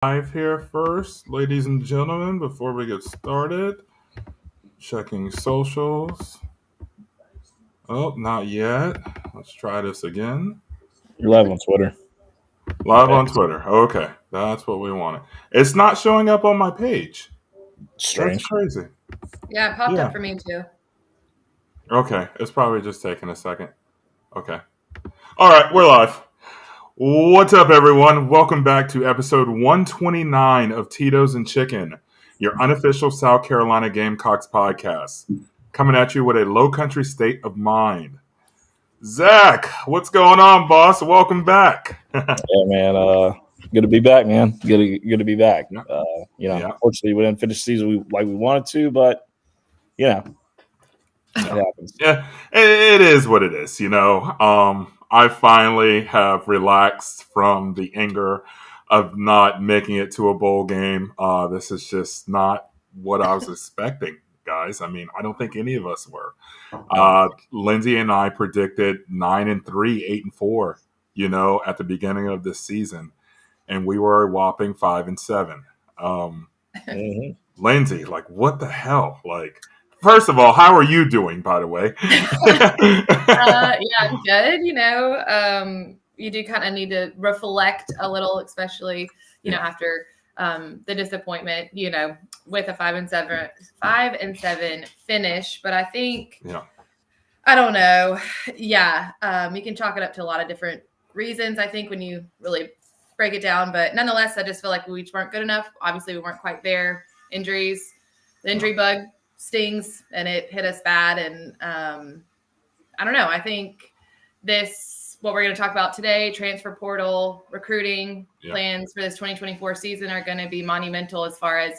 Live here first, ladies and gentlemen, before we get started. Checking socials. Oh, not yet. Let's try this again. You're live on Twitter. Live on Twitter. Okay, that's what we wanted. It's not showing up on my page. Strange. That's crazy. Yeah, it popped up for me too. Okay, it's probably just taking a second. Okay. All right, we're live. What's up, everyone? Welcome back to episode 129 of Titos&Chicken, your unofficial South Carolina Gamecocks podcast, coming at you with a low country state of mind. Zach, what's going on, boss? Welcome back. Yeah, man. Good to be back, man. Good to be back. Yeah. Unfortunately, we didn't finish the season like we wanted to, but it happens. Yeah, it is what it is. I finally have relaxed from the anger of not making it to a bowl game. This is just not what I was expecting, guys. I mean, I don't think any of us were. Lindsay and I predicted 9-3, 8-4. At the beginning of this season, and we were a whopping 5-7. Lindsay, like, what the hell? Like, first of all, how are you doing, by the way? Yeah, I'm good. You do kind of need to reflect a little, especially, after the disappointment, with a 5-7 finish. But I think, I don't know. Yeah. You can chalk it up to a lot of different reasons, I think, when you really break it down. But nonetheless, I just feel like we weren't good enough. Obviously, we weren't quite there. Injuries, the injury bug stings, and it hit us bad. And I don't know. I think what we're going to talk about today, transfer portal, recruiting plans for this 2024 season are going to be monumental as far as,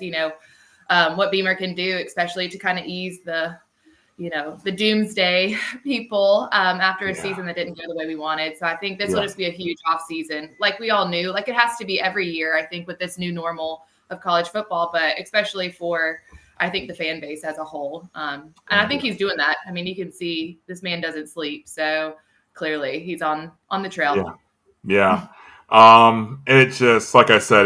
what Beamer can do, especially to kind of ease the doomsday people after a season that didn't go the way we wanted. So I think this will just be a huge off season. Like we all knew, like it has to be every year, I think, with this new normal of college football, but especially for, I think, the fan base as a whole. And I think he's doing that. I mean, you can see this man doesn't sleep. So clearly he's on the trail. Yeah. It just, like I said,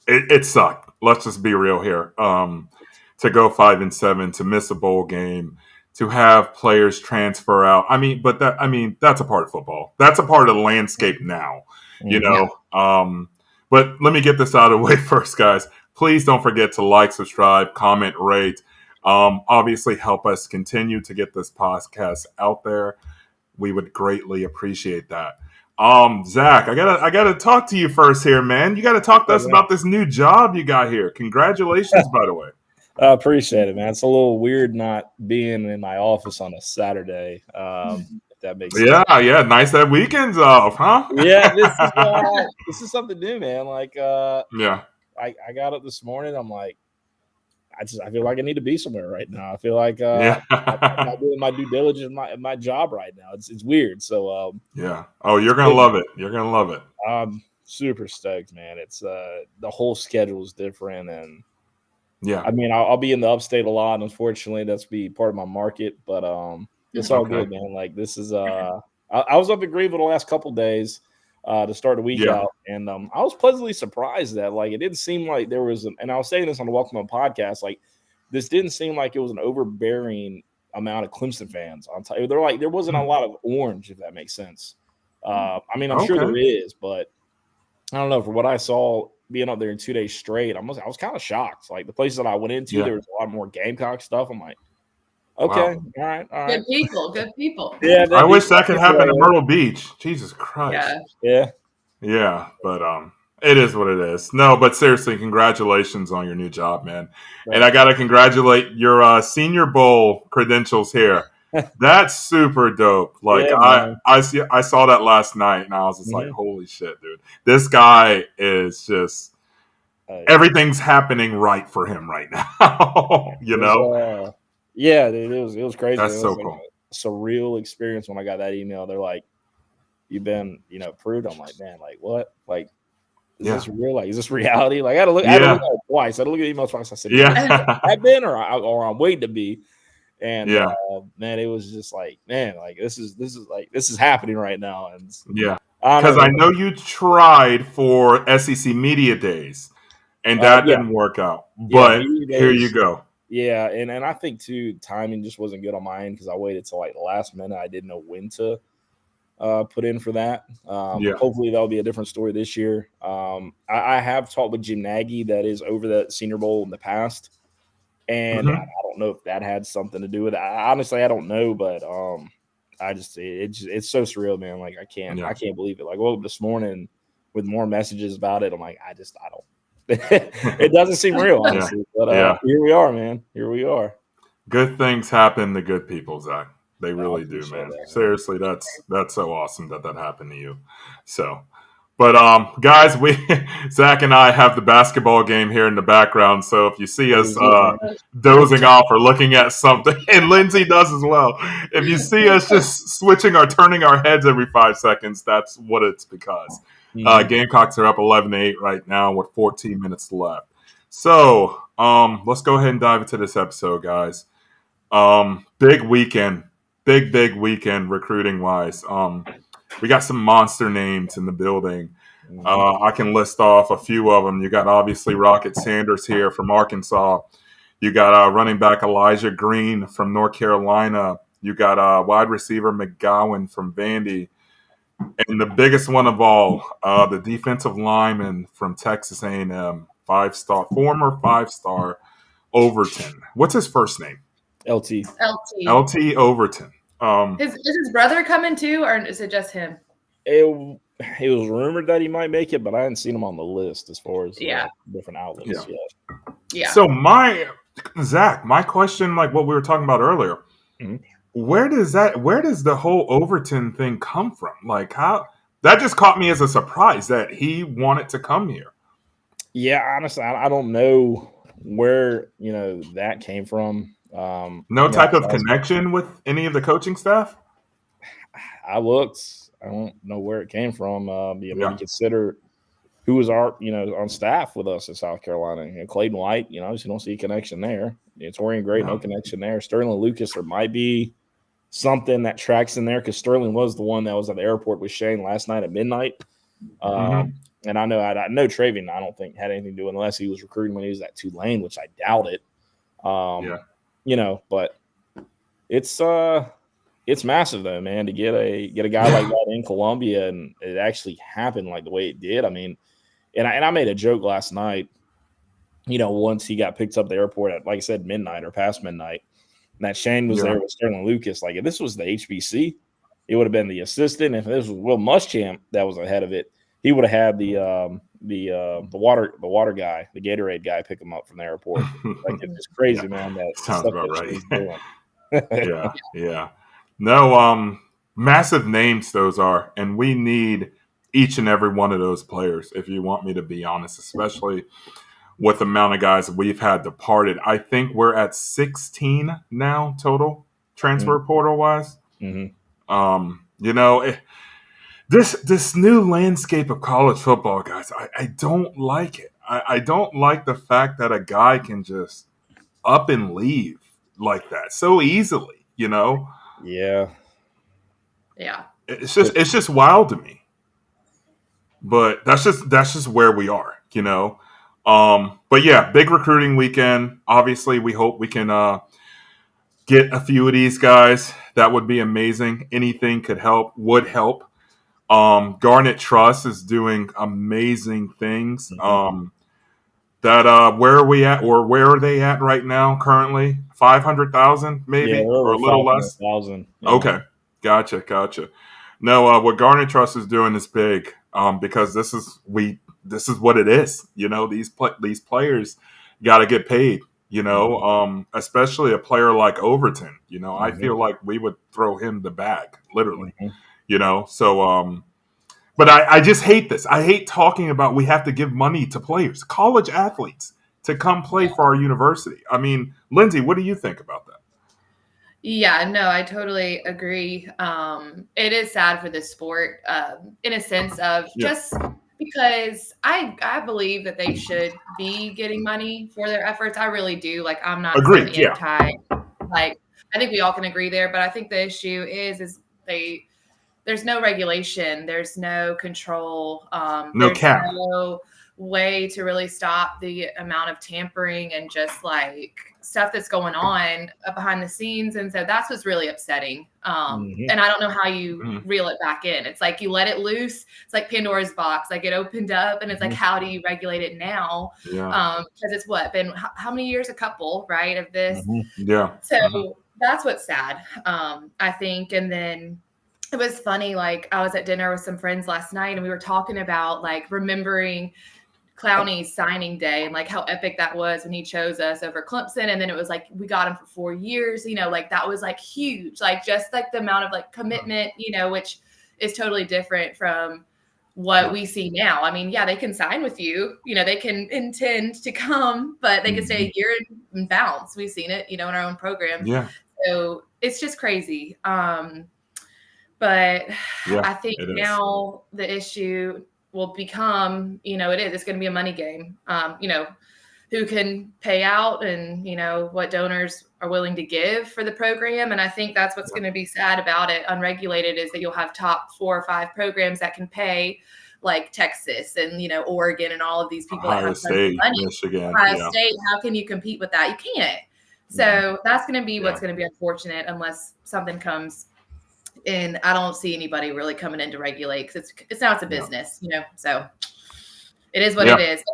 it sucked. Let's just be real here. To go 5-7, to miss a bowl game, to have players transfer out. That's a part of football. That's a part of the landscape now, But let me get this out of the way first, guys. Please don't forget to like, subscribe, comment, rate. Obviously, help us continue to get this podcast out there. We would greatly appreciate that. Zach, I gotta talk to you first here, man. You gotta talk to us about this new job you got here. Congratulations, by the way. I appreciate it, man. It's a little weird not being in my office on a Saturday. If that makes sense. Yeah. Nice that weekend's off, huh? Yeah, this is something new, man. Like, I got up this morning. I'm like, I feel like I need to be somewhere right now. I feel like I'm not doing my due diligence in my job right now. It's weird. So you're gonna love it. You're gonna love it. I'm super stoked, man. It's the whole schedule is different, and I mean, I'll be in the upstate a lot. Unfortunately, that's be part of my market, but it's all good, man. Like this is I was up in Greenville the last couple of days to start the week out, and I was pleasantly surprised that like it didn't seem like there was and I was saying this on the Welcome Home podcast, like this didn't seem like it was an overbearing amount of Clemson fans. They're like there wasn't a lot of orange, if that makes sense. I mean, I'm sure there is, but I don't know. For what I saw being up there in 2 days straight, I was kind of shocked. Like the places that I went into, there was a lot more Gamecock stuff. I'm like, okay, all right. Good people. Yeah, I wish that could happen in Myrtle Beach. Jesus Christ. Yeah, but it is what it is. No, but seriously, congratulations on your new job, man. And I gotta congratulate your Senior Bowl credentials here. That's super dope. Like I saw that last night, and I was just like, holy shit, dude! This guy is just everything's happening right for him right now. Yeah, dude, it was crazy. That's so cool. A surreal experience when I got that email. They're like, "You've been, approved." I'm like, man, like what? Like, is this real? Like, is this reality? Like, I had to look at it twice. I had to look at the email twice. I said, I've been, or I'm waiting to be. And man, it was just like, man, like this is happening right now. And Because I know you tried for SEC Media Days, and that didn't work out. But here you go. Yeah, and I think, too, timing just wasn't good on my end because I waited till like the last minute. I didn't know when to put in for that. Hopefully that'll be a different story this year. I have talked with Jim Nagy that is over the Senior Bowl in the past, and I don't know if that had something to do with it. Honestly, I don't know, but I just it's so surreal, man. Like I can't believe it. Like this morning with more messages about it, I'm like I don't. It doesn't seem real, honestly. But here we are, man. Here we are. Good things happen to good people, Zach. They really do, man. Seriously, that's so awesome that happened to you. So, but guys, Zach and I have the basketball game here in the background. So if you see us dozing off or looking at something, and Lindsay does as well, if you see us just switching or turning our heads every 5 seconds, that's what it's because. Gamecocks are up 11-8 right now with 14 minutes left. So let's go ahead and dive into this episode, guys. Big weekend. Big weekend recruiting wise. We got some monster names in the building. I can list off a few of them. You got obviously Rocket Sanders here from Arkansas. You got running back Elijah Green from North Carolina. You got wide receiver McGowan from Vandy. And the biggest one of all, the defensive lineman from Texas A&M, former five-star Overton. What's his first name? LT Overton. Is his brother coming too, or is it just him? It was rumored that he might make it, but I hadn't seen him on the list as far as different outlets yet. Yeah. So my question, like what we were talking about earlier, where does the whole Overton thing come from? Like how that just caught me as a surprise that he wanted to come here. Yeah, honestly, I don't know where that came from. No type of connection with any of the coaching staff? I looked. I don't know where it came from. You consider who was on staff with us in South Carolina. Clayton White, you don't see a connection there. Torian Gray, no connection there. Sterling Lucas, there might be something that tracks in there because Sterling was the one that was at the airport with Shane last night at midnight. And I know Travian, I don't think had anything to do with it unless he was recruiting when he was at Tulane, which I doubt it. But it's massive though, man, to get a guy like that in Columbia and it actually happened like the way it did. I mean, and I made a joke last night, once he got picked up at the airport at, like I said, midnight or past midnight, and that Shane was there with Sterling Lucas. Like if this was the HBC, it would have been the assistant. If this was Will Muschamp that was ahead of it, he would have had the water guy, the Gatorade guy, pick him up from the airport. Like it's just crazy, man. That sounds about right. Yeah. No, massive names those are, and we need each and every one of those players. If you want me to be honest, especially with the amount of guys we've had departed, I think we're at 16 now total transfer portal wise. This new landscape of college football, guys, I don't like it. I don't like the fact that a guy can just up and leave like that so easily, Yeah. It's just wild to me. But that's just where we are, But yeah, big recruiting weekend. Obviously, we hope we can get a few of these guys. That would be amazing. Anything would help. Garnet Trust is doing amazing things. Where are we at, or where are they at right now? Currently, 500,000, maybe, or a little less. Okay, gotcha. No, what Garnet Trust is doing is big. Because this is what it is. These players got to get paid. Especially a player like Overton. I feel like we would throw him the bag, literally. So, but I just hate this. I hate talking about we have to give money to players, college athletes, to come play for our university. I mean, Lindsay, what do you think about that? Yeah, no, I totally agree. It is sad for this sport in a sense of just because I believe that they should be getting money for their efforts. I really do. Like, I'm not anti. Like, I think we all can agree there, but I think the issue is they there's no regulation, there's no control, no there's cap. no way to really stop the amount of tampering and just like stuff that's going on behind the scenes. And so that's what's really upsetting. And I don't know how you reel it back in. It's like you let it loose. It's like Pandora's box. Like it opened up and it's like, how do you regulate it now? Because it's been how many years? A couple, right, of this. Yeah. So that's what's sad, I think. And then it was funny. Like I was at dinner with some friends last night and we were talking about like remembering Clowney's signing day and like how epic that was when he chose us over Clemson. And then it was like, we got him for 4 years, like that was like huge, like just like the amount of like commitment, which is totally different from what we see now. I mean, yeah, they can sign with you, they can intend to come, but they can stay a year and bounce. We've seen it, in our own program. Yeah. So it's just crazy. But I think now the issue will become, it's going to be a money game, who can pay out and, what donors are willing to give for the program. And I think that's what's going to be sad about it, unregulated, is that you'll have top 4 or 5 programs that can pay, like Texas and, Oregon and all of these people. Ohio State, Michigan. Ohio State, how can you compete with that? You can't. So that's going to be what's going to be unfortunate unless something comes. And I don't see anybody really coming in to regulate because it's now it's a business, so it is what it is.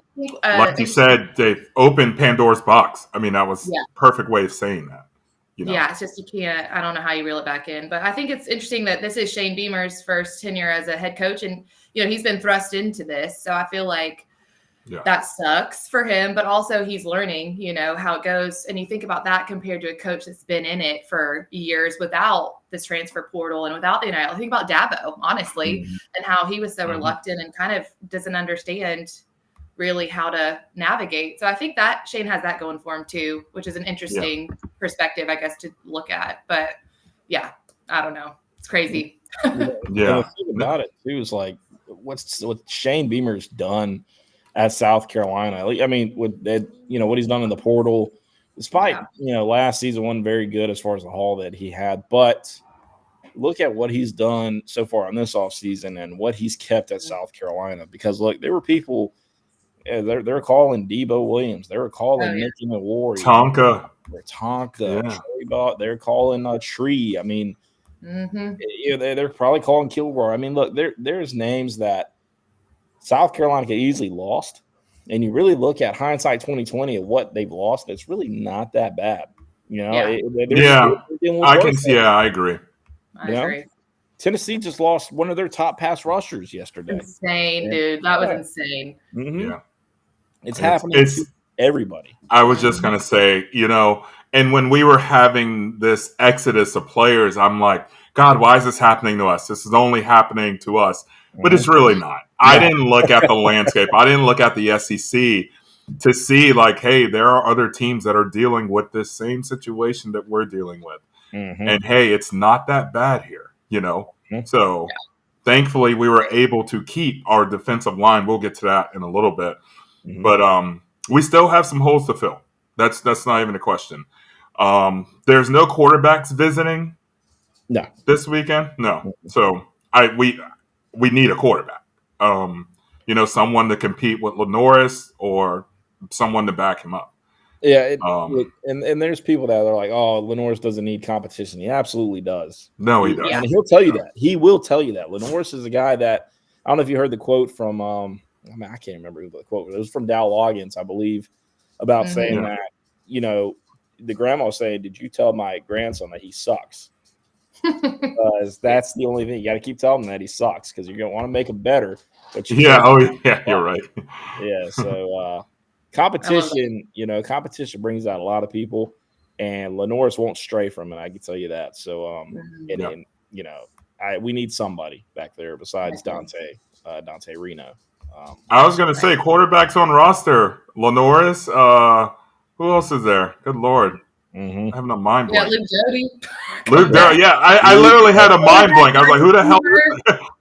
Like you said, they've opened Pandora's box. I mean, that was perfect way of saying that. Yeah, it's just you can't. I don't know how you reel it back in, but I think it's interesting that this is Shane Beamer's first tenure as a head coach, and he's been thrust into this, so I feel like that sucks for him, but also he's learning, how it goes. And you think about that compared to a coach that's been in it for years without this transfer portal and without the NIL. Think about Dabo, honestly, and how he was so reluctant and kind of doesn't understand really how to navigate. So I think that Shane has that going for him too, which is an interesting perspective, I guess, to look at. But yeah, I don't know. It's crazy. And the thing about it too is like what Shane Beamer's done at South Carolina. I mean, with that, what he's done in the portal, despite last season wasn't very good as far as the haul that he had, but look at what he's done so far on this offseason and what he's kept at South Carolina. Because look, there were people they're calling Debo Williams, they were calling Nicky Nwori, Tonka, they're calling Tree. I mean, they're probably calling Kilgore. I mean, look, there's names that South Carolina could easily lost, and you really look at hindsight 2020 of what they've lost. It's really not that bad, I can see. Yeah, I agree. I agree. Tennessee just lost one of their top pass rushers yesterday. Insane, dude. That was insane. Yeah, it's happening to everybody. I was just gonna say, and when we were having this exodus of players, I'm like, God, why is this happening to us? This is only happening to us. But it's really not. I didn't look at the landscape. I didn't look at the SEC to see like, hey, there are other teams that are dealing with this same situation that we're dealing with. And hey, it's not that bad here, So thankfully we were able to keep our defensive line. We'll get to that in a little bit. But we still have some holes to fill. That's not even a question. There's no quarterbacks visiting this weekend. No. So we need a quarterback. Someone to compete with Lenoris or someone to back him up. Yeah, and there's people that are like, oh, Lenoris doesn't need competition. He absolutely does. No, he does. And he'll tell you that. He will tell you that. Lenoris is a guy that, I don't know if you heard the quote from, I can't remember the quote. It was from Dow Loggins, I believe, about saying that, the grandma was saying, did you tell my grandson that he sucks? Because that's the only thing. You got to keep telling him that he sucks because you're going to want to make him better. But you're right. Yeah, so competition, competition brings out a lot of people, and Lenoris won't stray from it. I can tell you that. So, we need somebody back there besides Dante Reno. I was going to say quarterbacks on roster. Lenoris. Who else is there? Good Lord. I'm having a mind blank. Luke Jody. Luke Jody. Yeah, I literally had a mind blank. I was like, who the hell?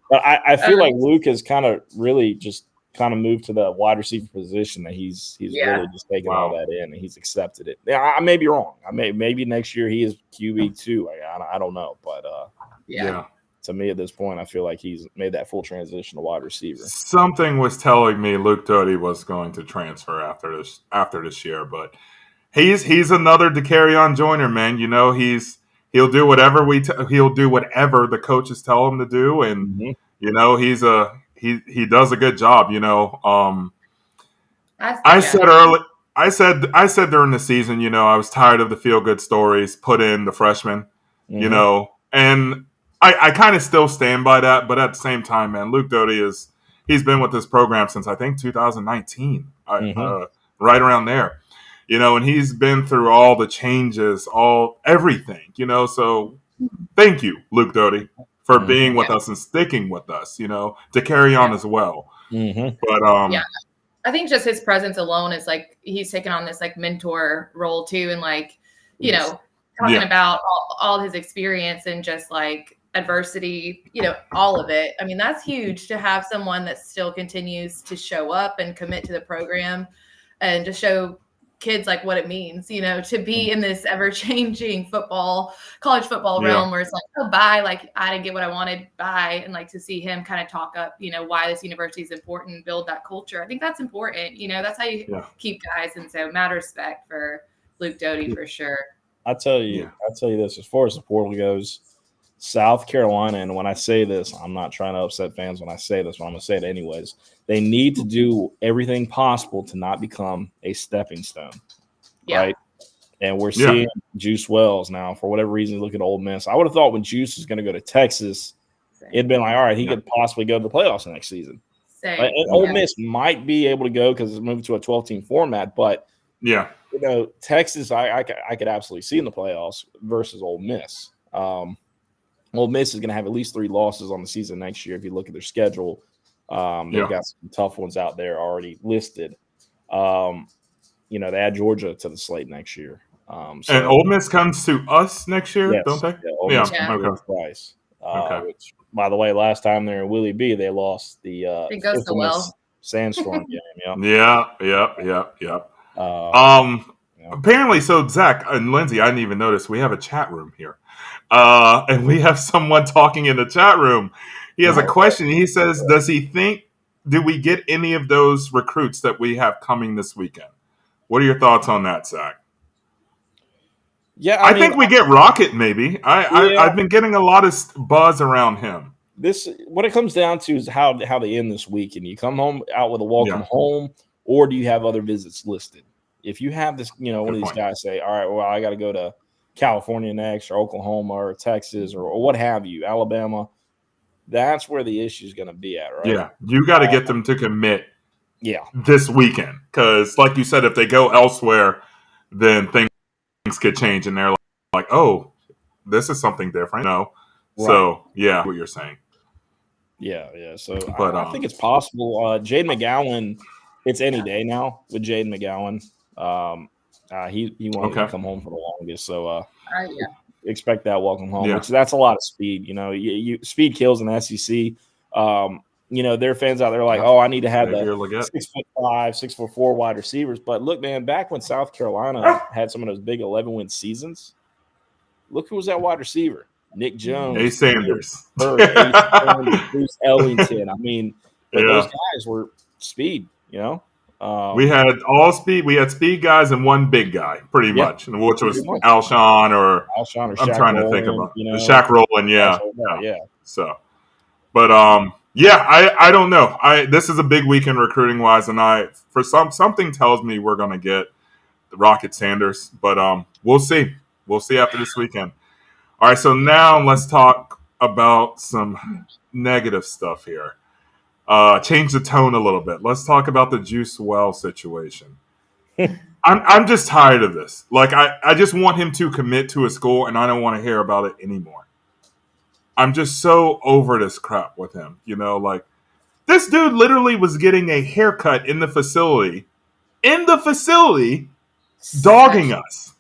But I feel like Luke has kind of really just moved to the wide receiver position that he's really just taken all that in and he's accepted it. Yeah, I may be wrong. Maybe next year he is QB2. I don't know, but to me at this point, I feel like he's made that full transition to wide receiver. Something was telling me Luke Doty was going to transfer after this year, but he's another Dakereon Joyner, man. You know, he'll do whatever he'll do whatever the coaches tell him to do, and you know, he does a good job. You know, I said during the season, you know, I was tired of the feel good stories. Put in the freshmen, you know, and I kind of still stand by that. But at the same time, man, Luke Doty he's been with this program since I think 2019, right around there, you know, and he's been through all the changes, everything, you know. So thank you, Luke Doty, for being with us and sticking with us, you know, to carry on as well. But I think just his presence alone is like he's taken on this like mentor role too, and like, you know, talking about all his experience and just like adversity, you know, all of it. I mean, that's huge to have someone that still continues to show up and commit to the program and to show kids like what it means, you know, to be in this ever-changing college football realm where it's like, oh, bye, like I didn't get what I wanted, bye. And like to see him kind of talk up, you know, why this university is important, build that culture. I think that's important. You know, that's how you keep guys. And so mad respect for Luke Doty for sure. I'll tell you this, as far as the portal goes, South Carolina, and when I say this, I'm not trying to upset fans when I say this, but I'm going to say it anyways. They need to do everything possible to not become a stepping stone, right? And we're seeing Juice Wells now, for whatever reason, look at Ole Miss. I would have thought when Juice was going to go to Texas, it'd been like, all right, he could possibly go to the playoffs next season. And Ole Miss might be able to go because it's moved to a 12-team format, but you know, Texas, I could absolutely see in the playoffs versus Ole Miss. Ole Miss is going to have at least 3 losses on the season next year if you look at their schedule. They've got some tough ones out there already listed. You know, they add Georgia to the slate next year. And Ole Miss comes to us next year, don't they? Ole Miss comes to twice. Which, by the way, last time they were in Willie B, they lost the sandstorm game. Yep. Apparently, so Zach and Lindsay, I didn't even notice we have a chat room here. And we have someone talking in the chat room. He has a question. He says, do we get any of those recruits that we have coming this weekend? What are your thoughts on that, Zach? Yeah, I think we get Rocket maybe. I've been getting a lot of buzz around him. What it comes down to is how they end this week. And you come home out with a welcome home, or do you have other visits listed? If you have this, you know, one of these guys say, all right, well, I got to go to California next, or Oklahoma, or Texas, or what have you, Alabama, that's where the issue is going to be at, right? Yeah, you got to get them to commit this weekend. Because, like you said, if they go elsewhere, then things could change, and they're like, oh, this is something different. No. So, what you're saying. Yeah. So I think it's possible. Jaden McGowan, it's any day now with Jaden McGowan. He wanted to come home for the longest, so expect that welcome home. Which that's a lot of speed. You know, speed kills in the SEC. You know, there are fans out there like, oh, I need to have the 6'5", 6'4" wide receivers. But look, man, back when South Carolina had some of those big 11-win seasons, look who was that wide receiver. Nick Jones, A. Sanders, Bruce Ellington. I mean, but those guys were speed. You know, we had all speed. We had speed guys and one big guy, pretty much, which was Alshon or Shaq I'm trying to think about Shaq Rowland. So, but I don't know. This is a big weekend recruiting wise, and something tells me we're going to get the Rocket Sanders, but we'll see. We'll see after this weekend. All right, so now let's talk about some negative stuff here. Change the tone a little bit. Let's talk about the Juice Wells situation. I'm just tired of this. Like, I just want him to commit to a school, and I don't want to hear about it anymore. I'm just so over this crap with him. You know, like, this dude literally was getting a haircut in the facility, dogging us.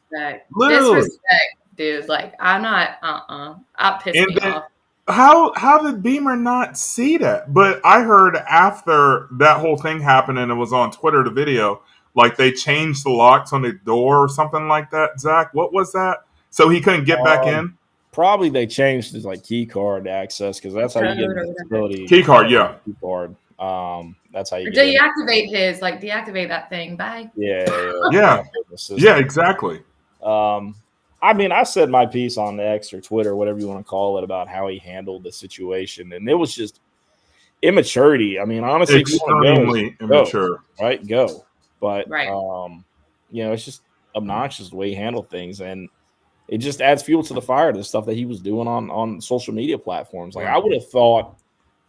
Literally. Disrespect, dude. Like, I'm not, I'll piss me off. How did Beamer not see that? But I heard after that whole thing happened and it was on Twitter, the video, like they changed the locks on the door or something like that. Zach, what was that? So he couldn't get back in? probably they changed his like key card access because that's how you get the facility. Key card, yeah. Key card. That's how you deactivate his deactivate that thing. Bye. Yeah. Exactly. I mean, I said my piece on X or Twitter, whatever you want to call it, about how he handled the situation, and it was just immaturity. I mean, honestly, extremely immature. Right, go. But it's just obnoxious the way he handled things, and it just adds fuel to the fire to the stuff that he was doing on social media platforms. Like I would have thought,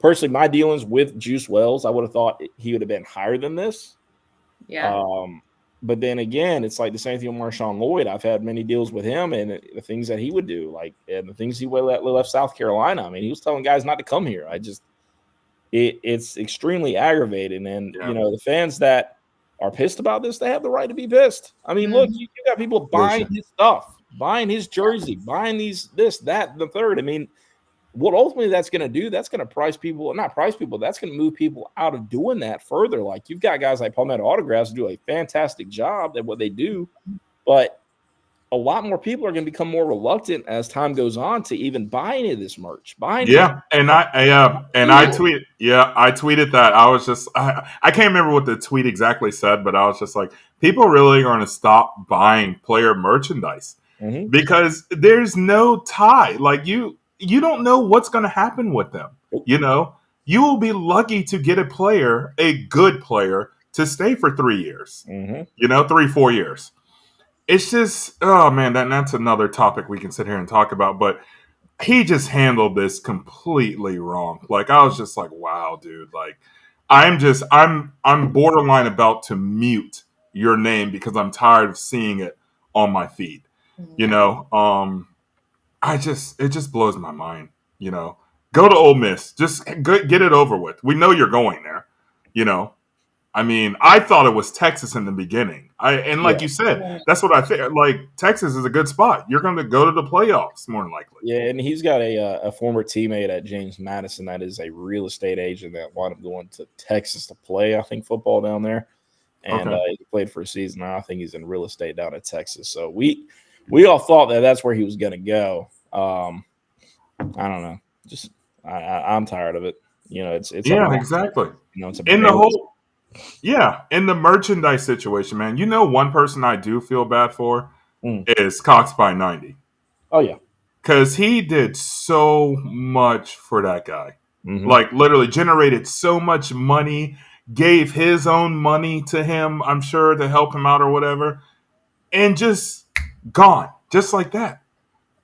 personally, my dealings with Juice Wells, I would have thought he would have been higher than this. Yeah. But then again, it's like the same thing with Marshawn Lloyd. I've had many deals with him and the things that he would do, and the things he would left South Carolina. I mean, he was telling guys not to come here. It's extremely aggravating. And, the fans that are pissed about this, they have the right to be pissed. I mean, look, you got people buying his stuff, buying his jersey, buying this, that, and the third. I mean, what ultimately that's going to do, that's going to that's going to move people out of doing that further. Like you've got guys like Palmetto Autographs who do a fantastic job at what they do, but a lot more people are going to become more reluctant as time goes on to even buy any of this merch. I tweeted that. I was just I can't remember what the tweet exactly said, but I was just like, people really are going to stop buying player merchandise because there's no tie. Like you don't know what's going to happen with them. You will be lucky to get a good player, to stay for 3 years. 3-4 years. It's just, oh man, that's another topic we can sit here and talk about. But he just handled this completely wrong. Like I was just like, wow, dude. Like I'm borderline about to mute your name because I'm tired of seeing it on my feed. It just blows my mind. Go to Ole Miss, just get it over with. We know you're going there. I mean, I thought it was Texas in the beginning. You said, that's what I think. Like Texas is a good spot. You're going to go to the playoffs more than likely. Yeah, and he's got a former teammate at James Madison that is a real estate agent that wound up going to Texas to play, I think, football down there, and he played for a season. Now I think he's in real estate down in Texas. So we all thought that's where he was going to go. I don't know. Just I'm tired of it. It's exactly. It's in the merchandise situation, man. One person I do feel bad for is Cox by 90. Oh yeah, because he did so much for that guy. Like literally generated so much money, gave his own money to him, I'm sure, to help him out or whatever, and just gone, just like that.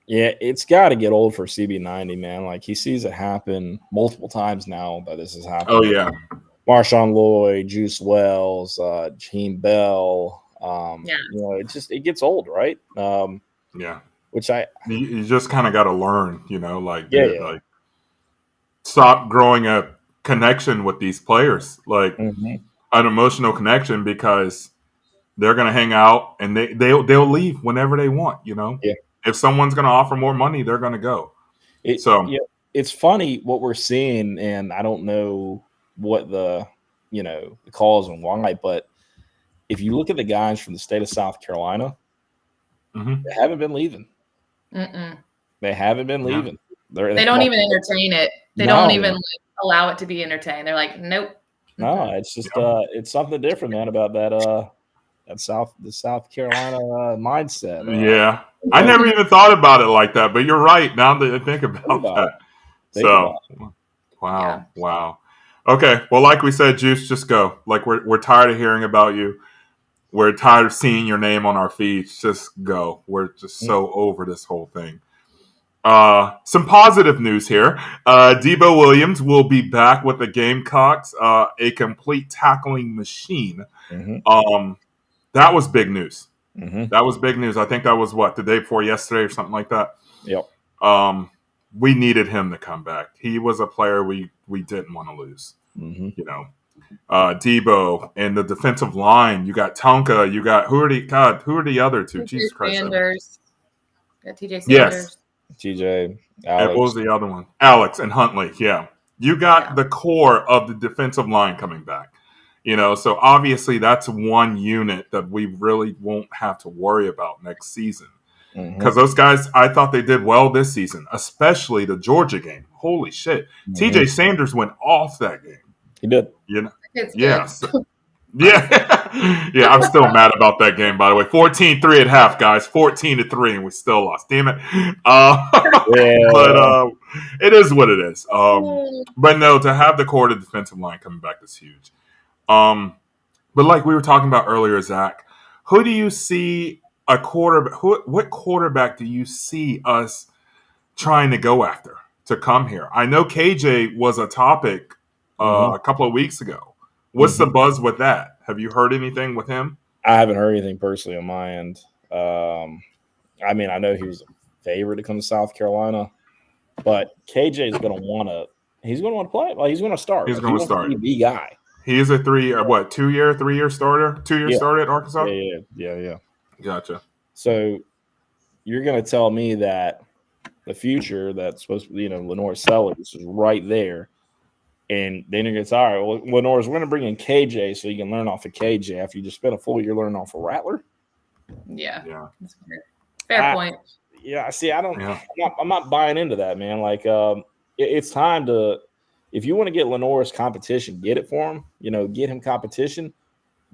Yeah, it's got to get old for CB90, man. Like he sees it happen multiple times now that this has happened. Oh yeah. Marshawn Lloyd, Juice Wells, Jaheim Bell. It gets old, right? Which you just kind of got to learn, like stop growing a connection with these players, like an emotional connection, because they're gonna hang out and they'll leave whenever they want. If someone's gonna offer more money, they're gonna go. It's funny what we're seeing, and I don't know what the cause and why, but if you look at the guys from the state of South Carolina, they haven't been leaving. They haven't been leaving. They don't even entertain it. They don't even allow it to be entertained. They're like, nope. No, it's just it's something different, man, about the South Carolina mindset. I never even thought about it like that, but you're right. Now that I think about that. Wow. Okay, well, like we said, Juice, just go. Like we're tired of hearing about you. We're tired of seeing your name on our feeds. Just go. We're just so over this whole thing. Some positive news here. Debo Williams will be back with the Gamecocks, a complete tackling machine. That was big news. That was big news. I think that was the day before yesterday or something like that. Yep. We needed him to come back. He was a player we didn't want to lose. Debo and the defensive line. You got Tonka. You got who are the other two? Jesus Christ. Sanders. Got TJ Sanders. Yes. TJ. Alex. What was the other one? Alex and Huntley. Yeah. You got the core of the defensive line coming back. So obviously that's one unit that we really won't have to worry about next season. Because those guys, I thought they did well this season, especially the Georgia game. Holy shit. TJ Sanders went off that game. He did. You know? Yeah. Yeah, I'm still mad about that game, by the way. 14-3 at half, guys. 14-3, and we still lost. Damn it. But it is what it is. But no, to have the core of the defensive line coming back is huge. But like we were talking about earlier, Zach, who do you see a quarterback? What quarterback do you see us trying to go after to come here? I know KJ was a topic a couple of weeks ago. What's the buzz with that? Have you heard anything with him? I haven't heard anything personally on my end. I mean, I know he was a favorite to come to South Carolina, but KJ is going to want to. He's going to want to play. Like, he's going to start. He's going to start. Be the guy. He is a 3-year starter? 2-year starter at Arkansas? Yeah. Gotcha. So you're going to tell me that the future that's supposed to be, Lenore Sellers is right there. And then you're going to say, all right, well, Lenore's, we're going to bring in KJ so you can learn off of KJ after you just spent a full year learning off of Rattler. Yeah. That's fair point. Yeah. See, I'm not buying into that, man. Like, it's time to, if you want to get Lenore's competition, get it for him, get him competition,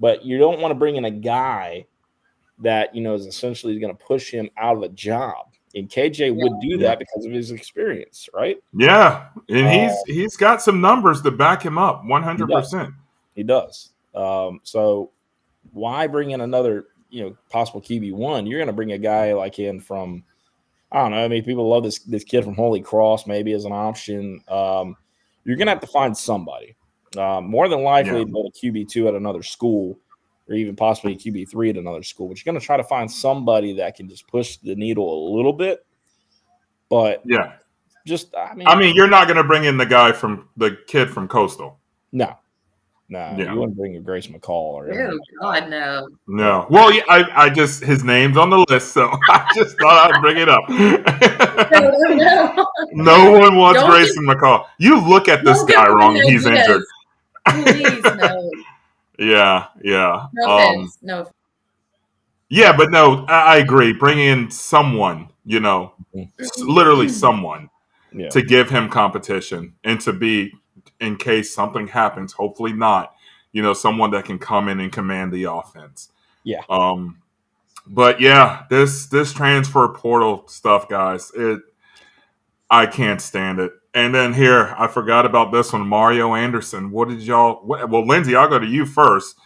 but you don't want to bring in a guy that, is essentially going to push him out of a job. And KJ would do that because of his experience, right? Yeah, and he's got some numbers to back him up, 100%. He does. So why bring in another, possible QB1? You're going to bring a guy like him from, I don't know. I mean, people love this kid from Holy Cross maybe as an option. You're going to have to find somebody. More than likely, go to QB2 at another school, or even possibly QB3 at another school. But you're going to try to find somebody that can just push the needle a little bit. But I mean, you're not going to bring in the kid from Coastal. No, you wouldn't bring a Grace McCall or anything. Oh God, no. No. Well, I just his name's on the list, so I just thought I'd bring it up. No one wants Grayson McCall. You look at this guy wrong; he's injured. Please, no. Yeah. No offense. No. Yeah, but no, I agree. Bring in someone, literally someone, to give him competition and to be, in case something happens, hopefully not, someone that can come in and command the offense. Yeah. But yeah, this transfer portal stuff, guys, I can't stand it. And then here, I forgot about this one, Mario Anderson. What did y'all? Well, Lindsay, I'll go to you first.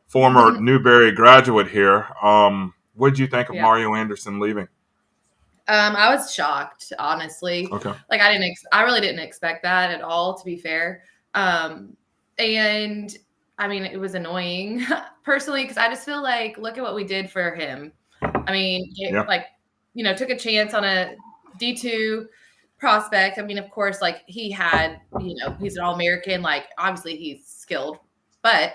Former Newberry graduate here. What did you think of Mario Anderson leaving? I was shocked, honestly. Okay. Like I really didn't expect that at all, to be fair. And I mean, it was annoying personally, because I just feel like, look at what we did for him. I mean, took a chance on a D2 prospect. I mean, of course, like he had, he's an All-American. Like, obviously, he's skilled, but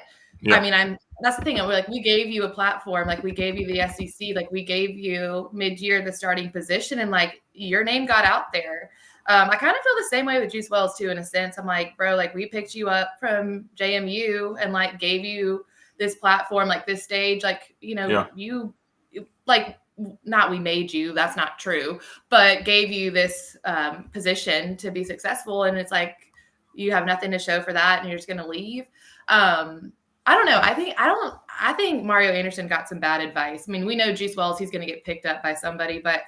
I mean, that's the thing. We gave you a platform, like we gave you the SEC, like we gave you mid-year the starting position, and like your name got out there. I kind of feel the same way with Juice Wells too, in a sense. I'm like, bro, like we picked you up from JMU and like gave you this platform, like this stage, like you like. Not we made you, that's not true, but gave you this position to be successful, and it's like you have nothing to show for that and you're just going to leave. I don't know. I think Mario Anderson got some bad advice. I mean, we know Juice Wells, he's going to get picked up by somebody, but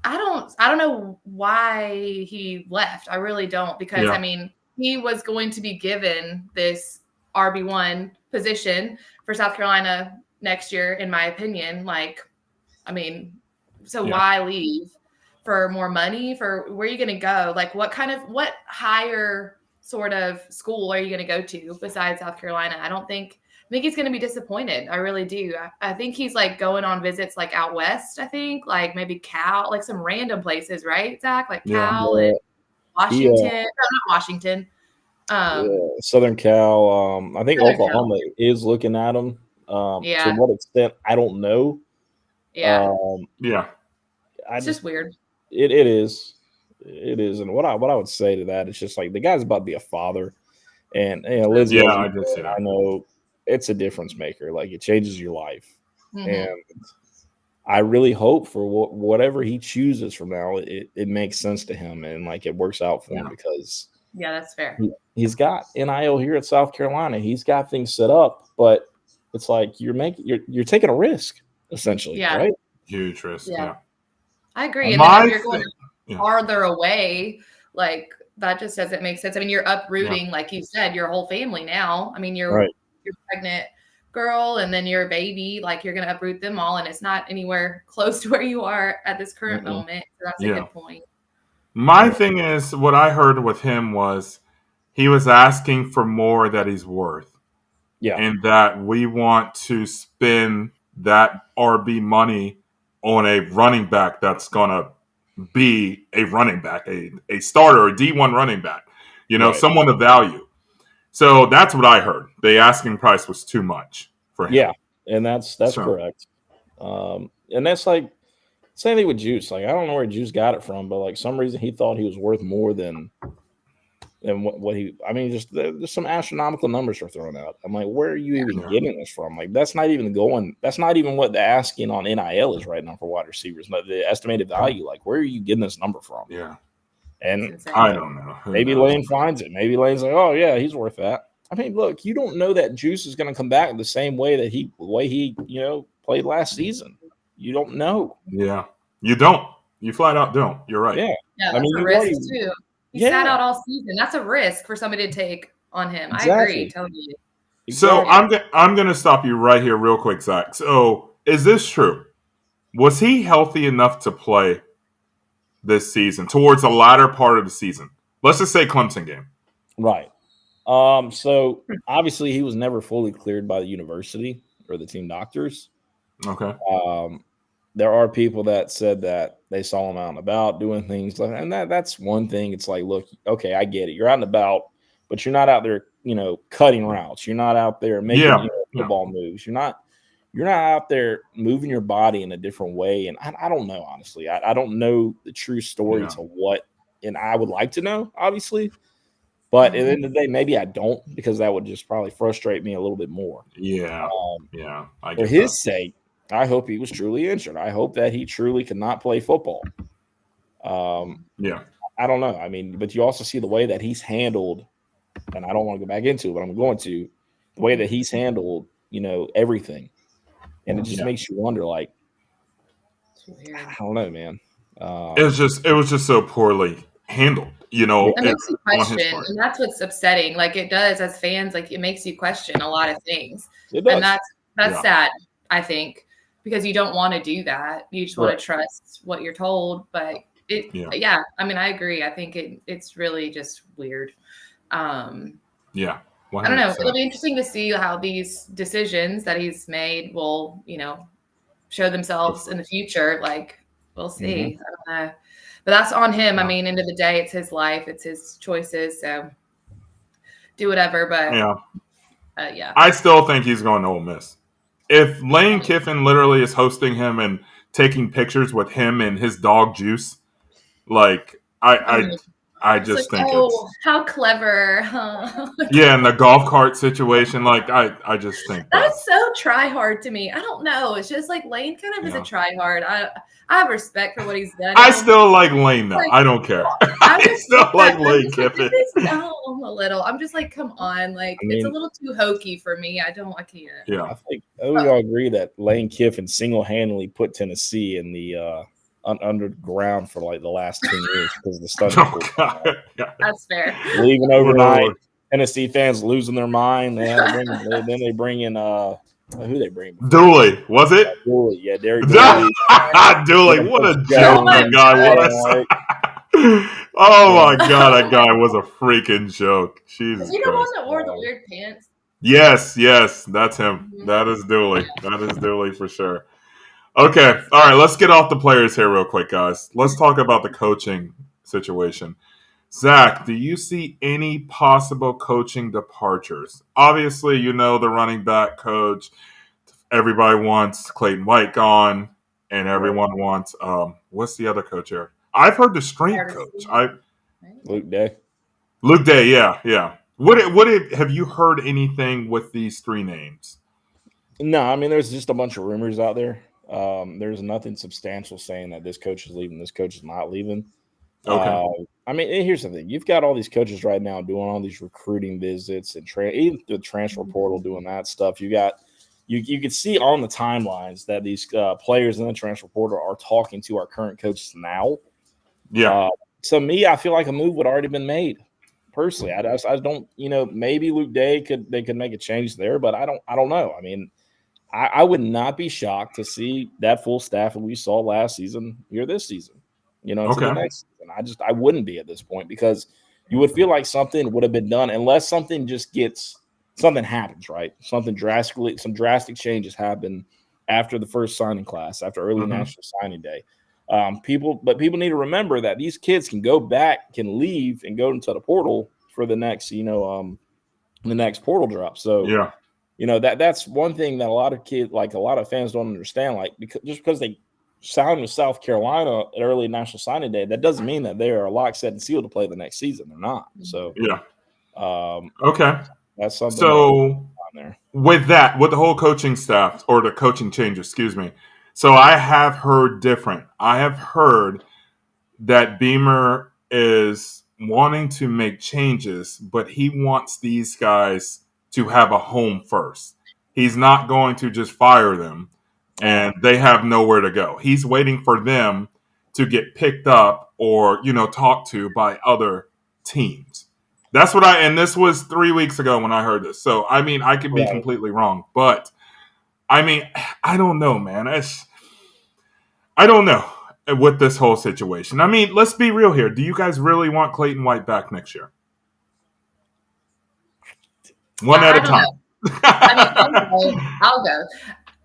I don't know why he left. I really don't, because I mean, he was going to be given this RB1 position for South Carolina next year, in my opinion. Like, I mean, so why leave for more money? For where are you going to go? Like, what higher sort of school are you going to go to besides South Carolina? I think he's going to be disappointed. I really do. I think he's like going on visits like out west, I think, like maybe Cal, like some random places, right, Zach? Like Cal and Washington. No, not Washington. Southern Cal. I think Southern Oklahoma is looking at him. To what extent, I don't know. It's just weird. It is. It is. And what I would say to that is just like the guy's about to be a father. And Lizzie, I did say that. I know it's a difference maker. Like it changes your life. Mm-hmm. And I really hope for whatever he chooses from now, it makes sense to him and like it works out for him because that's fair. He's got NIL here at South Carolina. He's got things set up, but it's like you're taking a risk essentially, right? Huge risk. Yeah. I agree. And then if you're going farther away, like that just doesn't make sense. I mean, you're uprooting, like you said, your whole family now. I mean, you're pregnant girl and then your baby, like you're going to uproot them all. And it's not anywhere close to where you are at this current moment. So that's a good point. My thing is, what I heard with him was he was asking for more that he's worth. Yeah. And that we want to spend that RB money on a running back that's going to be a running back, a starter, a D1 running back, someone of value. So that's what I heard. The asking price was too much for him. Yeah, and that's correct. And that's like same thing with Juice. Like I don't know where Juice got it from, but like some reason he thought he was worth more than what he. I mean, just there's some astronomical numbers are thrown out. I'm like, where are you even getting this from? Like that's not even That's not even what the asking on NIL is right now for wide receivers. But the estimated value, like where are you getting this number from? Yeah. And I don't know. Maybe Lane finds it. Maybe Lane's like, oh yeah, he's worth that. I mean, look, you don't know that Juice is going to come back the same way that he played last season. You don't know. Yeah, you don't. You flat out don't. You're right. Yeah, that's a risk too. He sat out all season. That's a risk for somebody to take on him. Exactly. I agree totally. So I'm going to stop you right here real quick, Zach. So is this true? Was he healthy enough to play this season, towards the latter part of the season? Let's just say Clemson game. Right. So obviously he was never fully cleared by the university or the team doctors. Okay. There are people that said that they saw him out and about doing things like, and that's one thing. It's like, look, okay, I get it. You're out and about, but you're not out there, cutting routes. You're not out there making football moves. You're not out there moving your body in a different way. And I don't know, honestly. I don't know the true story to what, and I would like to know, obviously. But at the end of the day, maybe I don't, because that would just probably frustrate me a little bit more. Yeah. For his sake, I hope he was truly injured. I hope that he truly could not play football. I don't know. I mean, but you also see the way that he's handled, and I don't want to go back into it, but I'm going to, the way that he's handled, everything. And it just makes you wonder, like, I don't know, man. It was just so poorly handled. It makes you question, and that's what's upsetting. Like it does as fans, like it makes you question a lot of things, and that's sad. I think because you don't want to do that. You just want to trust what you're told. But I mean, I agree. I think it's really just weird. I don't know. It'll be interesting to see how these decisions that he's made will, show themselves in the future. Like we'll see. I don't know. But that's on him. I mean, end of the day, it's his life. It's his choices. So do whatever. But I still think he's going to Ole Miss. If Lane Kiffin literally is hosting him and taking pictures with him and his dog Juice, like I just think it's how clever, huh? And the golf cart situation, like I just think that's so try hard to me. I don't know. It's just like Lane kind of is a try hard. I have respect for what he's done. I still like Lane though. I don't care. I still like Lane Kiffin. A little. I'm just like, come on, like it's a little too hokey for me. I can't. Yeah, I think we all agree that Lane Kiffin single-handedly put Tennessee in the underground for like the last 10 years because of the stuff. That's fair. Leaving overnight, Tennessee fans losing their mind. Then they bring in who they bring? Dooley, was it? Dooley, yeah, Derek Dooley. What a joke that guy was. Oh my god, that guy was a freaking joke. Jesus. Is he the one that wore the weird pants? Yes, that's him. That is Dooley. That is Dooley for sure. Okay, all right, let's get off the players here real quick, guys. Let's talk about the coaching situation. Zach, do you see any possible coaching departures? Obviously, the running back coach. Everybody wants Clayton White gone, and everyone wants what's the other coach here? I've heard the strength coach. Luke Day. Luke Day, yeah. Have you heard anything with these three names? No, I mean there's just a bunch of rumors out there. There's nothing substantial saying that this coach is leaving, this coach is not leaving. Okay. I mean, here's the thing: you've got all these coaches right now doing all these recruiting visits and even the transfer portal doing that stuff. You got you can see on the timelines that these players in the transfer portal are talking to our current coaches now. Yeah. So I feel like a move would already been made. Personally, I don't. Maybe Luke Day could make a change there, but I don't know. I mean, I would not be shocked to see that full staff that we saw last season here this season. Into the next season. I wouldn't be at this point because you would feel like something would have been done unless something happens, right? Some drastic changes happen after the first signing class, after early National Signing Day. People need to remember that these kids can go back, can leave, and go into the portal for the next, the next portal drop. So that's one thing that a lot of kids, like a lot of fans, don't understand. Like because they signed with South Carolina at early National Signing Day, that doesn't mean that they are locked, set, and sealed to play the next season. They're not. So okay, that's something. So there. With the whole coaching staff or the coaching change, excuse me. So I have heard different. I have heard that Beamer is wanting to make changes, but he wants these guys to have a home first. He's not going to just fire them and they have nowhere to go. He's waiting for them to get picked up or, talked to by other teams. That's what and this was 3 weeks ago when I heard this. So, I mean, I could be completely wrong, but I mean, I don't know, man. I don't know with this whole situation. I mean, let's be real here. Do you guys really want Clayton White back next year? One at a time. I'll go.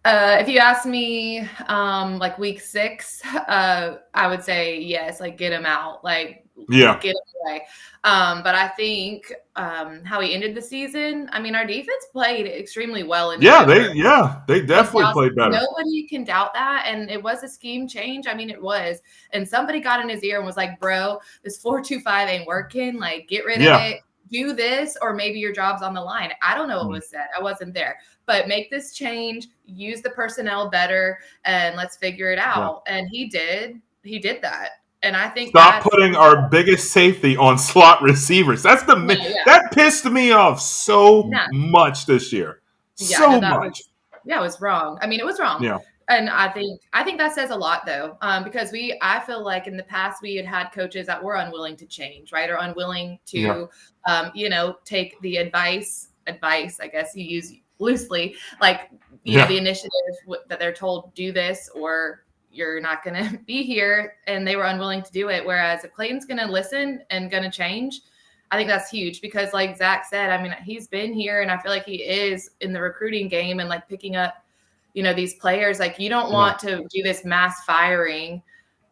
If you ask me, like week 6, I would say yes. Like get him out. Like get him away. But I think how he ended the season. I mean, our defense played extremely well. They definitely played better. Nobody can doubt that, and it was a scheme change. I mean, it was. And somebody got in his ear and was like, "Bro, this 4-2-5 ain't working. Like, get rid of it." Do this, or maybe your job's on the line. I don't know what was said. I wasn't there. But make this change, use the personnel better, and let's figure it out. Yeah. And he did. He did that. And I think stop putting our biggest safety on slot receivers. That's that pissed me off so much this year. So much. It was wrong. I mean, it was wrong. Yeah. And I think that says a lot, though, because I feel like in the past we had coaches that were unwilling to change, right, or unwilling to, take the advice, I guess you use loosely, like, the initiative that they're told do this or you're not going to be here, and they were unwilling to do it. Whereas if Clayton's going to listen and going to change, I think that's huge because, like Zach said, I mean, he's been here, and I feel like he is in the recruiting game and like picking up. These players, like you don't want to do this mass firing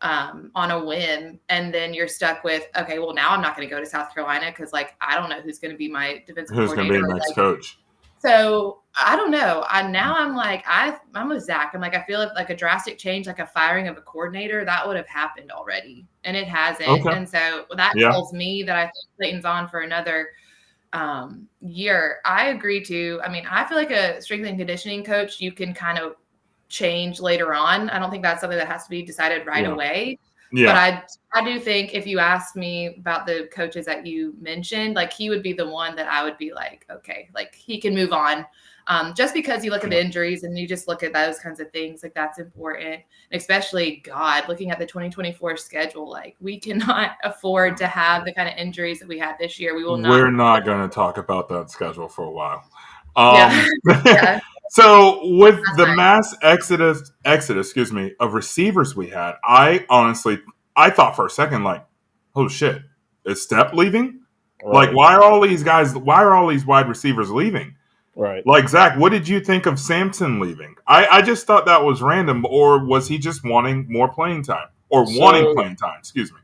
on a whim. And then you're stuck with, okay, well, now I'm not going to go to South Carolina because like, I don't know who's going to be my defensive coordinator. Who's going to be the next coach. So I don't know. I'm like, I'm with Zach. I'm like, I feel like a drastic change, like a firing of a coordinator, that would have happened already. And it hasn't. Okay. And so that tells me that I think Clayton's on for another year. I agree too. I mean, I feel like a strength and conditioning coach, you can kind of change later on. I don't think that's something that has to be decided right away. Yeah. But I do think if you asked me about the coaches that you mentioned, like he would be the one that I would be like, okay, like he can move on. Just because you look at the injuries and you just look at those kinds of things, like that's important. And especially, looking at the 2024 schedule, like we cannot afford to have the kind of injuries that we had this year. We're not going to talk about that schedule for a while. So with the mass exodus, of receivers we had, I thought for a second, like, oh shit, is Stepp leaving? Right. Like, why are all these wide receivers leaving? Right. Like, Zach, what did you think of Sampson leaving? I just thought that was random, or was he just wanting more playing time? Or wanting playing time, excuse me.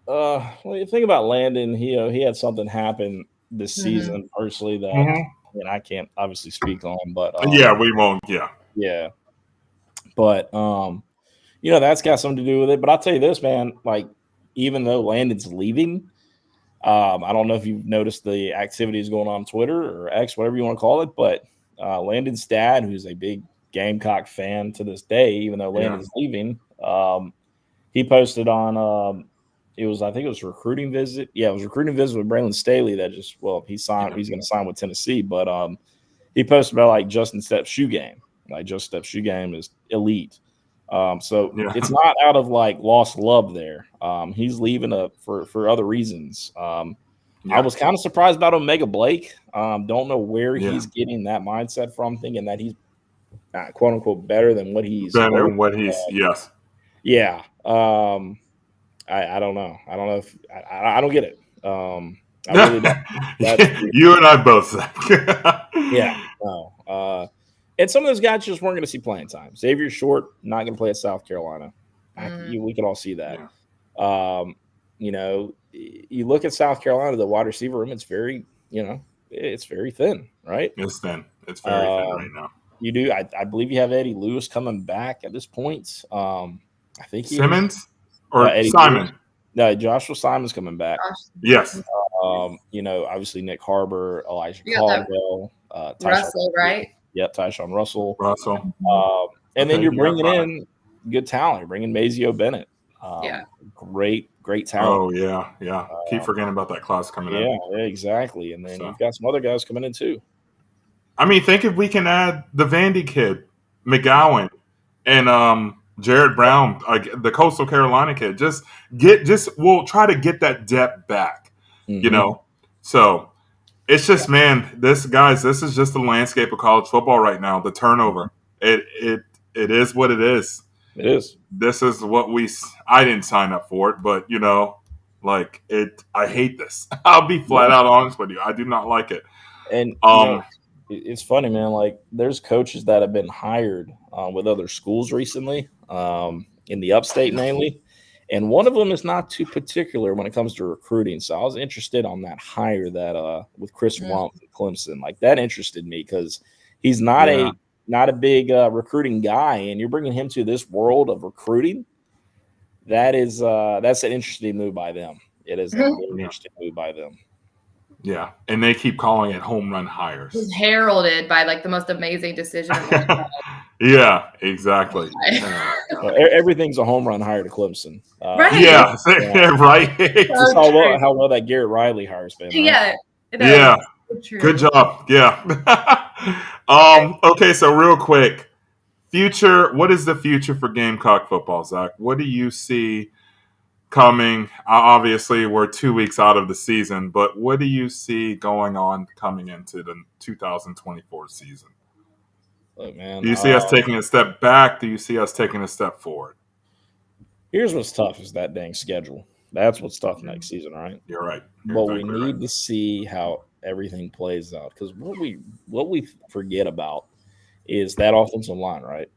Well, you think about Landon, he had something happen this season personally that I can't obviously speak on, but we won't, Yeah. But that's got something to do with it. But I'll tell you this, man, like even though Landon's leaving, I don't know if you've noticed the activities going on Twitter or X, whatever you want to call it, but Landon's dad, who's a big Gamecock fan to this day, even though Landon's leaving. He posted on I think it was recruiting visit. Yeah, it was recruiting visit with Braylon Staley that he's going to sign with Tennessee. But he posted about like Justin Stepp's shoe game. Like Justin Stepp's shoe game is elite. It's not out of like lost love there. He's leaving for other reasons. I was kind of surprised about Omega Blake. Don't know where he's getting that mindset from, thinking that he's quote unquote better than what he's yes. Yeah. I don't know. I don't know if I don't get it. I really don't. You and I both. Yeah. No. And some of those guys just weren't going to see playing time. Xavier Short not going to play at South Carolina. We could all see that. Yeah. You look at South Carolina, the wide receiver room. It's very, it's very thin, right? It's thin. It's very thin right now. You do. I believe you have Eddie Lewis coming back at this point. I think Simmons or Simon. Lewis. No, Joshua Simon's coming back. Yes. Obviously Nick Harbor, Elijah Caldwell, Russell, right? Yep, Tyshawn Russell. And then you're bringing in good talent. You're bringing Mazio Bennett. Great talent. Oh, yeah. Keep forgetting about that class coming in. Yeah, exactly. And then you've got some other guys coming in too. I mean, think if we can add the Vandy kid, McGowan, and Jared Brown, the Coastal Carolina kid. We'll try to get that depth back, So it's just, man, this is just the landscape of college football right now. The turnover, it is what it is. It is. This is what I didn't sign up for it, but I hate this. I'll be flat out honest with you. I do not like it. And it's funny, man. Like there's coaches that have been hired with other schools recently, in the upstate mainly, and one of them is not too particular when it comes to recruiting. So I was interested on that hire that with Chris Rump at Clemson. Like that interested me because he's not a big recruiting guy, and you're bringing him to this world of recruiting. That's an interesting move by them. It is a very interesting move by them. Yeah, and they keep calling it home run hires. He's heralded by like the most amazing decision. Yeah, exactly. Everything's a home run hire to Clemson. Right. Yeah, right. That's how well that Garrett Riley hire's been. Right? Yeah. Yeah. Good job. Yeah. Okay, so real quick, what is the future for Gamecock football, Zach? What do you see coming? Obviously, we're 2 weeks out of the season, but what do you see going on coming into the 2024 season? Look, man, do you see us taking a step back? Do you see us taking a step forward? Here's what's tough is that dang schedule. That's what's tough next season, right? You're right. But we need to see how everything plays out, because what we forget about is that offensive line, right?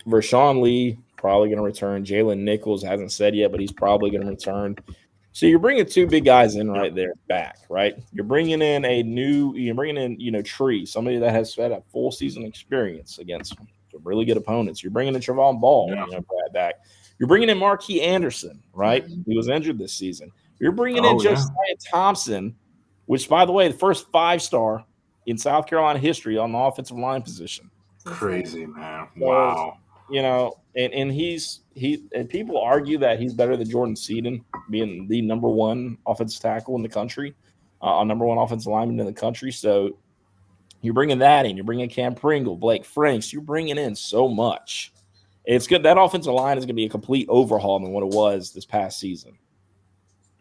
Vershawn Lee probably going to return. Jalen Nichols hasn't said yet, but he's probably going to return. So you're bringing two big guys in right there back, right? You're bringing in Tree, somebody that has had a full season experience against some really good opponents. You're bringing in Trevon Ball, back. You're bringing in Marquis Anderson, right? He was injured this season. You're bringing in Josiah Thompson, which, by the way, the first 5-star in South Carolina history on the offensive line position. Crazy, man. Wow. And and people argue that he's better than Jordan Seaton, being the number one offensive tackle in the country, number one offensive lineman in the country. So you're bringing that in. You're bringing Cam Pringle, Blake Franks. You're bringing in so much. It's good. That offensive line is going to be a complete overhaul than what it was this past season.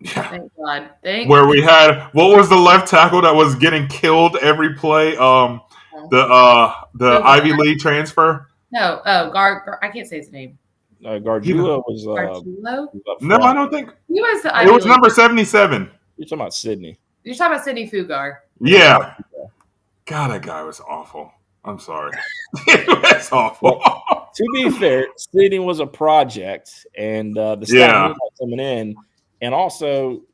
Yeah. Thank God. Where we had, what was the left tackle that was getting killed every play? The Ivy League transfer. No, I can't say his name. Gardula was. Gargiulo? No, I don't think he was. It was number 77. You're talking about Sydney. You're talking about Sydney Fugar. Yeah. God, that guy was awful. I'm sorry. That's awful. Well, to be fair, Sydney was a project, and the staff coming in, and also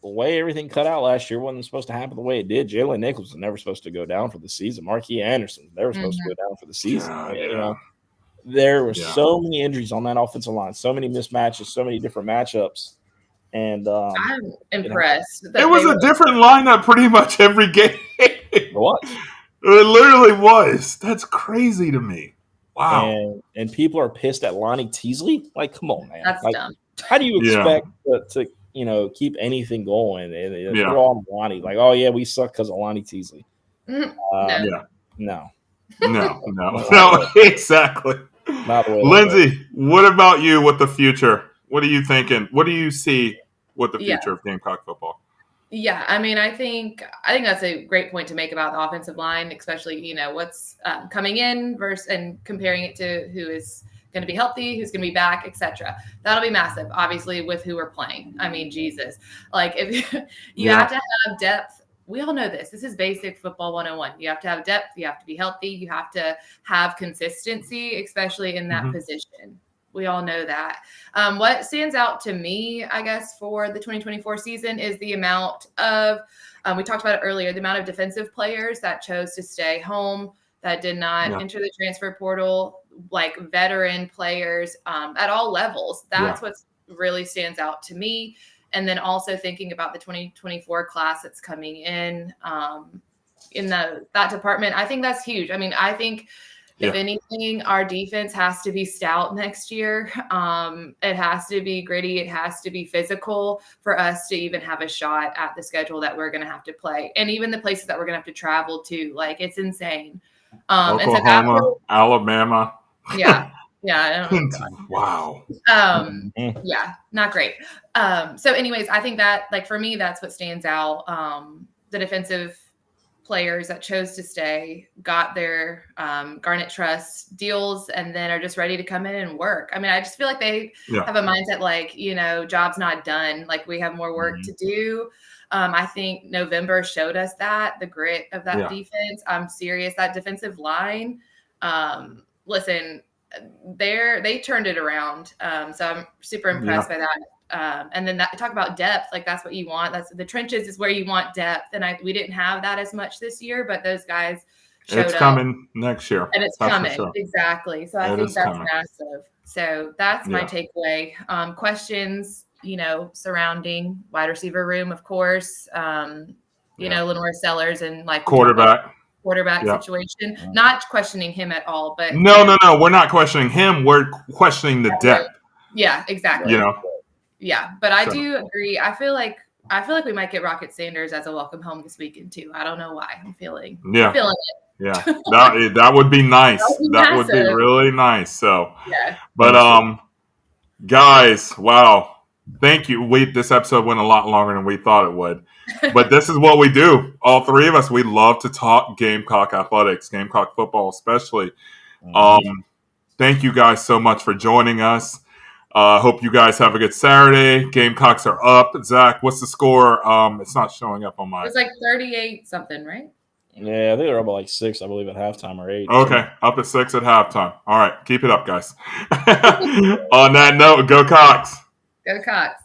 the way everything cut out last year wasn't supposed to happen the way it did. Jalen Nichols was never supposed to go down for the season. Marquis Anderson was never supposed to go down for the season. There were so many injuries on that offensive line, so many mismatches, so many different matchups. And I'm impressed. It was a different lineup pretty much every game. What? It literally was. That's crazy to me. Wow. And people are pissed at Lonnie Teasley. Like, come on, man. That's like, dumb. How do you expect to keep anything going? And put on Lonnie. Like, oh yeah, we suck because of Lonnie Teasley. No, exactly. Lindsay, what about you with the future? What are you thinking? What do you see with the future of Gamecock football? Yeah, I mean, I think that's a great point to make about the offensive line, especially what's coming in versus and comparing it to who is going to be healthy, who's going to be back, etc. That'll be massive, obviously, with who we're playing. I mean, Jesus, like if you have to have depth. We all know this. This is basic football 101. You have to have depth. You have to be healthy. You have to have consistency, especially in that position. We all know that. What stands out to me, I guess, for the 2024 season is the amount of, we talked about it earlier, the amount of defensive players that chose to stay home, that did not enter the transfer portal, like veteran players at all levels. That's what really stands out to me. And then also thinking about the 2024 class that's coming in that department, I think that's huge. I mean, I think if anything, our defense has to be stout next year. It has to be gritty. It has to be physical for us to even have a shot at the schedule that we're going to have to play. And even the places that we're going to have to travel to, like, it's insane. Oklahoma, Alabama. Yeah. Yeah. Wow. Yeah, not great. So anyways, I think that, like, for me, that's what stands out. The defensive players that chose to stay got their Garnet Trust deals and then are just ready to come in and work. I mean, I just feel like they have a mindset like, job's not done. Like, we have more work to do. I think November showed us that, the grit of that defense. I'm serious. That defensive line, listen, they turned it around. So I'm super impressed by that. And then talk about depth, like that's what you want. That's the trenches is where you want depth. And we didn't have that as much this year, but those guys showed up. It's coming next year. And it's coming. Exactly. So I think that's massive. So that's my takeaway. Questions, surrounding wide receiver room, of course. Lenore Sellers and like quarterback situation. Not questioning him at all, but no, we're not questioning him. We're questioning the depth. Yeah, exactly. Yeah, but I do agree. I feel like we might get Rocket Sanders as a welcome home this weekend too. I don't know why. I'm feeling it. Yeah, that would be nice. That would be really nice. So, but guys, wow, thank you. This episode went a lot longer than we thought it would, but this is what we do. All three of us, we love to talk Gamecock athletics, Gamecock football, especially. Thank you guys so much for joining us. Hope you guys have a good Saturday. Gamecocks are up. Zach, what's the score? It's not showing up on my. It's like 38 something, right? Yeah, I think they're up by like 6, I believe, at halftime or 8. Okay, up at 6 at halftime. All right, keep it up, guys. On that note, go Cox. Go Cox.